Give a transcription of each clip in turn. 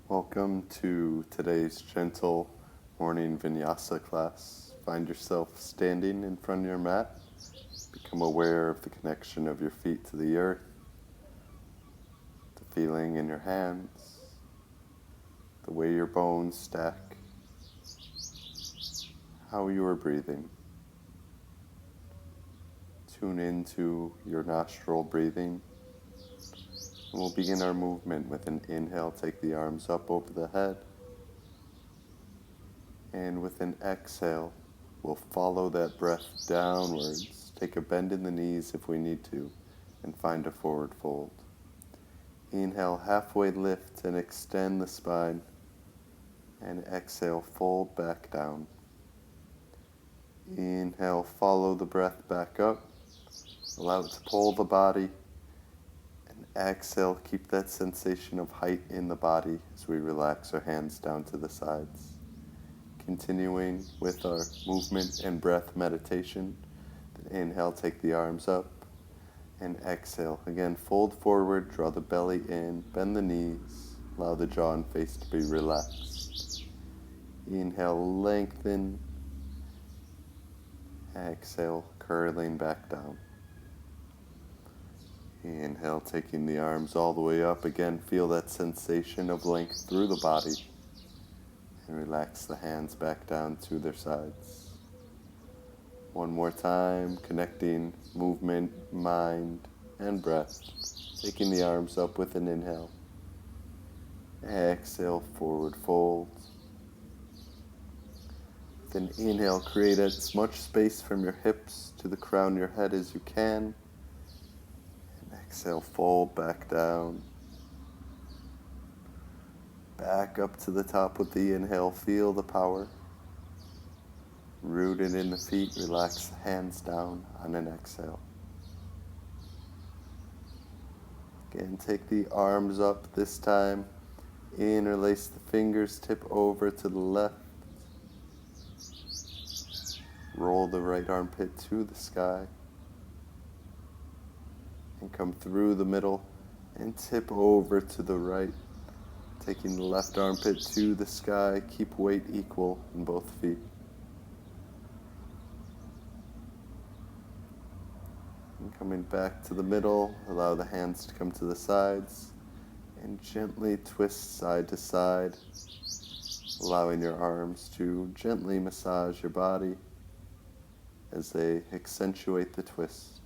Welcome to today's gentle morning vinyasa class. Find yourself standing in front of your mat. Become aware of the connection of your feet to the earth, the feeling in your hands, the way your bones stack, how you are breathing. Tune into your nostril breathing. And we'll begin our movement with an inhale. Take the arms up over the head. And with an exhale, we'll follow that breath downwards. Take a bend in the knees if we need to, and find a forward fold. Inhale, halfway lift and extend the spine. And exhale, fold back down. Inhale, follow the breath back up. Allow it to pull the body. And exhale, keep that sensation of height in the body as we relax our hands down to the sides. Continuing with our movement and breath meditation. Inhale, take the arms up. And exhale, again, fold forward, draw the belly in, bend the knees, allow the jaw and face to be relaxed. Inhale, lengthen. Exhale, curling back down. Inhale, taking the arms all the way up. Again, feel that sensation of length through the body. And relax the hands back down to their sides. One more time, connecting movement, mind, and breath. Taking the arms up with an inhale. Exhale, forward fold. With an inhale, create as much space from your hips to the crown of your head as you can. And exhale, fold back down. Back up to the top with the inhale, feel the power. Rooted in the feet, relax the hands down on an exhale. Again, take the arms up this time. Interlace the fingers, tip over to the left. Roll the right armpit to the sky. And come through the middle and tip over to the right. Taking the left armpit to the sky, keep weight equal in both feet. And coming back to the middle, allow the hands to come to the sides and gently twist side to side, allowing your arms to gently massage your body as they accentuate the twist.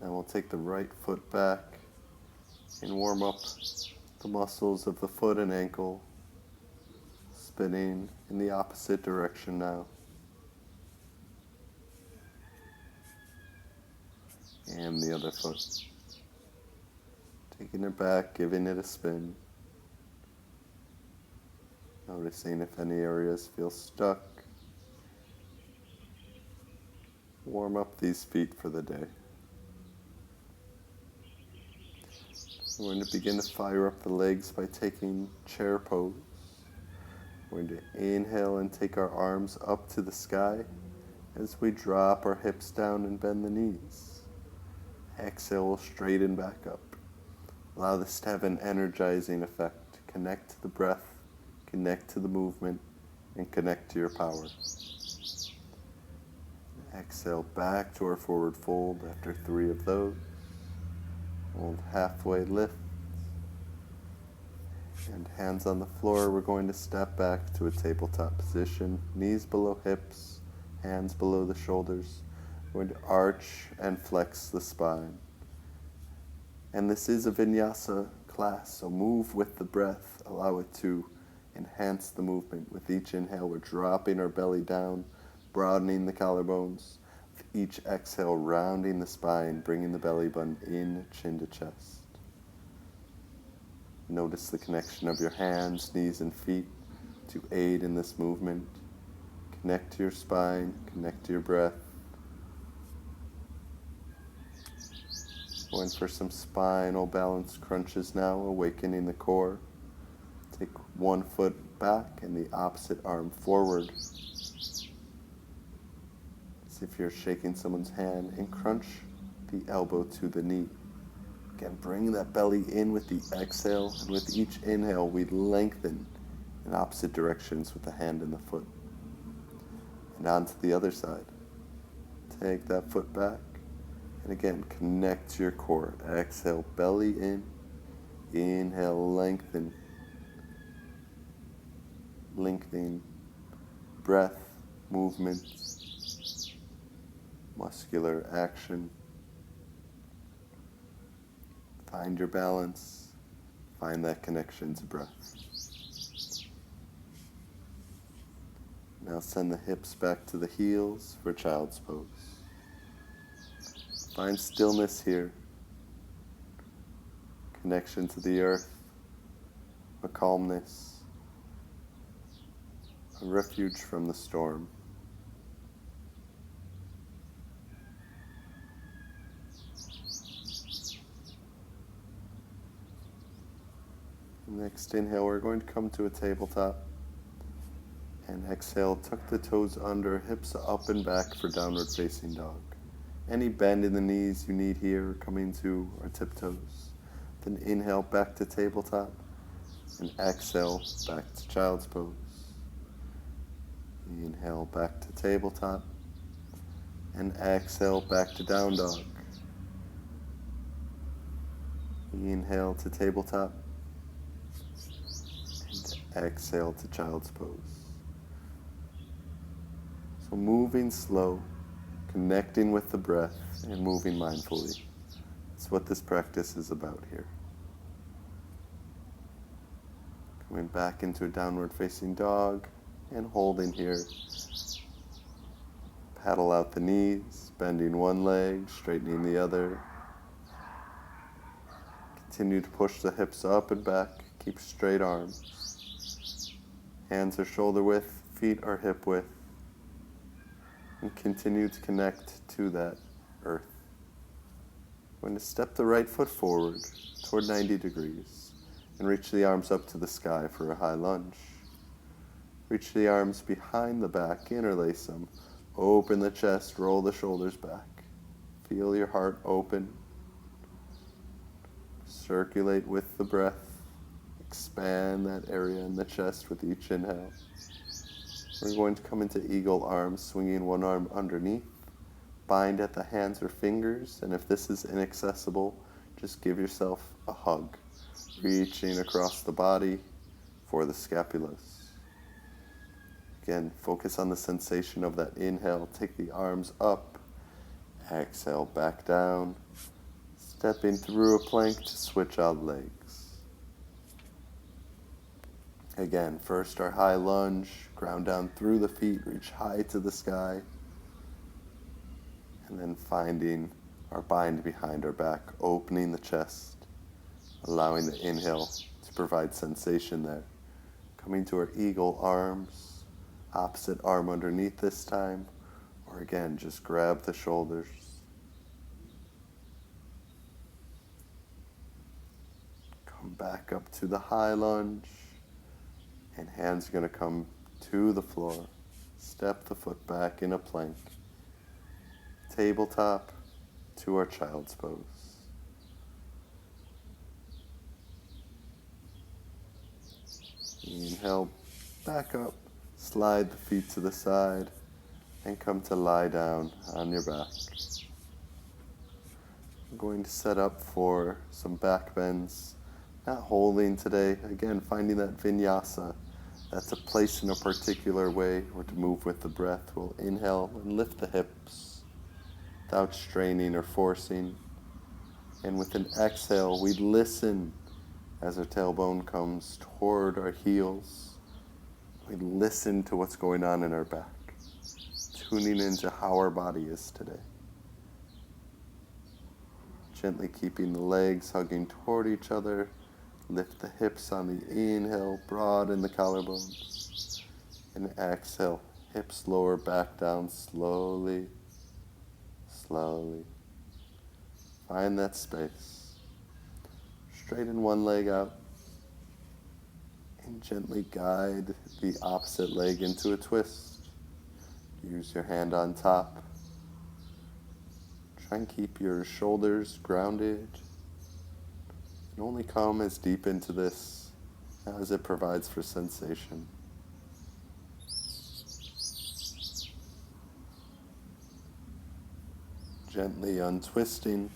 Now we'll take the right foot back and warm up the muscles of the foot and ankle, spinning in the opposite direction now. And the other foot. Taking it back, giving it a spin. Noticing if any areas feel stuck. Warm up these feet for the day. We're going to begin to fire up the legs by taking chair pose. We're going to inhale and take our arms up to the sky as we drop our hips down and bend the knees. Exhale, we'll straighten back up. Allow this to have an energizing effect. Connect to the breath, connect to the movement, and connect to your power. Exhale back to our forward fold after 3 of those. Hold halfway lift. And hands on the floor, we're going to step back to a tabletop position. Knees below hips, hands below the shoulders. We're going to arch and flex the spine. And this is a vinyasa class, so move with the breath. Allow it to enhance the movement. With each inhale, we're dropping our belly down, broadening the collarbones. With each exhale, rounding the spine, bringing the belly button in, chin to chest. Notice the connection of your hands, knees, and feet to aid in this movement. Connect to your spine, connect to your breath. Going for some spinal balance crunches now, awakening the core. Take one foot back and the opposite arm forward. See if you're shaking someone's hand and crunch the elbow to the knee. Again, bring that belly in with the exhale, and with each inhale, we lengthen in opposite directions with the hand and the foot. And on to the other side. Take that foot back, and again, connect to your core. Exhale, belly in. Inhale, lengthen. Lengthening breath, movement, muscular action. Find your balance. Find that connection to breath. Now send the hips back to the heels for child's pose. Find stillness here. Connection to the earth. A calmness. A refuge from the storm. Next inhale, we're going to come to a tabletop. And exhale, tuck the toes under, hips up and back for downward facing dog. Any bend in the knees you need here, coming to our tiptoes. Then inhale back to tabletop, and exhale back to child's pose. Inhale back to tabletop, and exhale back to down dog. Inhale to tabletop, and exhale to child's pose. So moving slow, connecting with the breath, and moving mindfully. That's what this practice is about here. Coming back into a downward facing dog and holding here. Paddle out the knees, bending one leg, straightening the other. Continue to push the hips up and back. Keep straight arms. Hands are shoulder width, feet are hip width. And continue to connect to that earth. We're going to step the right foot forward toward 90 degrees and reach the arms up to the sky for a high lunge. Reach the arms behind the back, interlace them. Open the chest, roll the shoulders back. Feel your heart open. Circulate with the breath. Expand that area in the chest with each inhale. We're going to come into eagle arms, swinging one arm underneath. Bind at the hands or fingers, and if this is inaccessible, just give yourself a hug, reaching across the body for the scapulas. Again, focus on the sensation of that inhale. Take the arms up. Exhale, back down. Stepping through a plank to switch out legs. Again, first our high lunge, ground down through the feet, reach high to the sky. And then finding our bind behind our back, opening the chest, allowing the inhale to provide sensation there. Coming to our eagle arms, opposite arm underneath this time, or again, just grab the shoulders. Come back up to the high lunge. And hands are going to come to the floor. Step the foot back in a plank. Tabletop to our child's pose. Inhale, back up. Slide the feet to the side and come to lie down on your back. I'm going to set up for some back bends. Not holding today. Again, finding that vinyasa. That's a place in a particular way or to move with the breath. We'll inhale and lift the hips without straining or forcing. And with an exhale, we listen as our tailbone comes toward our heels. We listen to what's going on in our back, tuning into how our body is today. Gently keeping the legs hugging toward each other. Lift the hips on the inhale, broaden the collarbones. And exhale, hips lower back down slowly, slowly. Find that space. Straighten one leg out. And gently guide the opposite leg into a twist. Use your hand on top. Try and keep your shoulders grounded. can only come as deep into this as it provides for sensation. Gently untwisting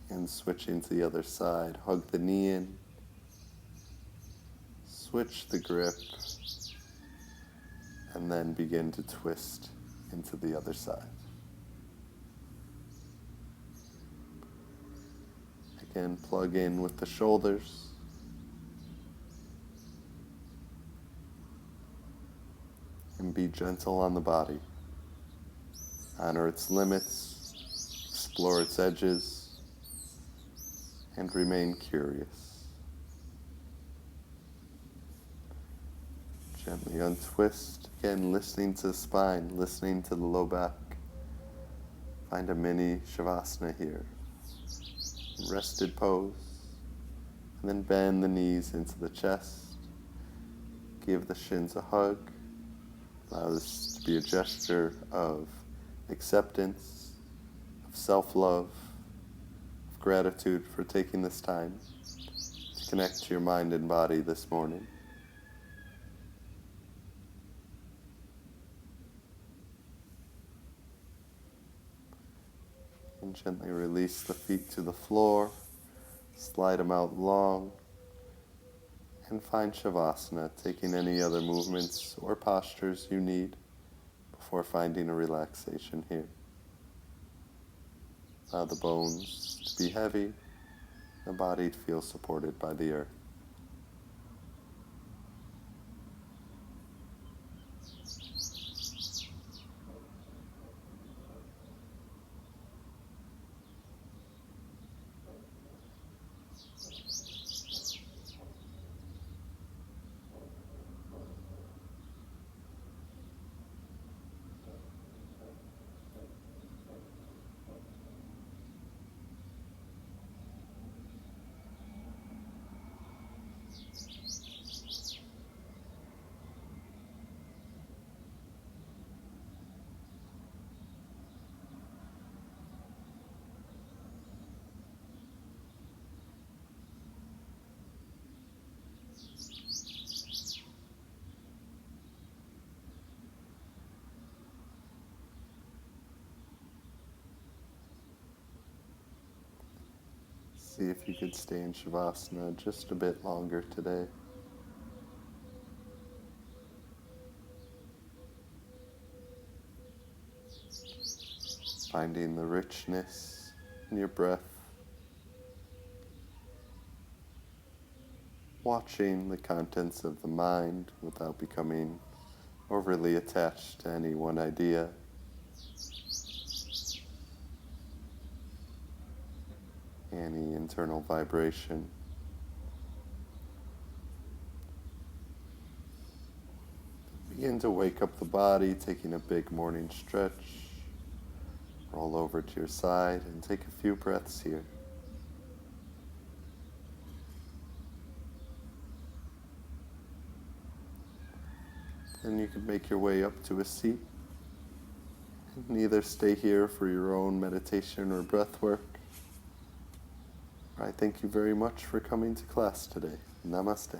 and switching to the other side. Hug the knee in, switch the grip, and then begin to twist into the other side. Again, plug in with the shoulders. And be gentle on the body. Honor its limits, explore its edges, and remain curious. Gently untwist, again listening to the spine, listening to the low back. Find a mini Shavasana here. Rested pose, and then bend the knees into the chest. Give the shins a hug. Allow this to be a gesture of acceptance, of self-love, of gratitude for taking this time to connect to your mind and body this morning. And gently release the feet to the floor, slide them out long, and find Shavasana, taking any other movements or postures you need before finding a relaxation here. Allow the bones to be heavy, the body to feel supported by the earth. See if you could stay in Shavasana just a bit longer today. Finding the richness in your breath. Watching the contents of the mind without becoming overly attached to any one idea. Any internal vibration. Begin to wake up the body, taking a big morning stretch. Roll over to your side and take a few breaths here. Then you can make your way up to a seat. And either stay here for your own meditation or breath work. I thank you very much for coming to class today. Namaste.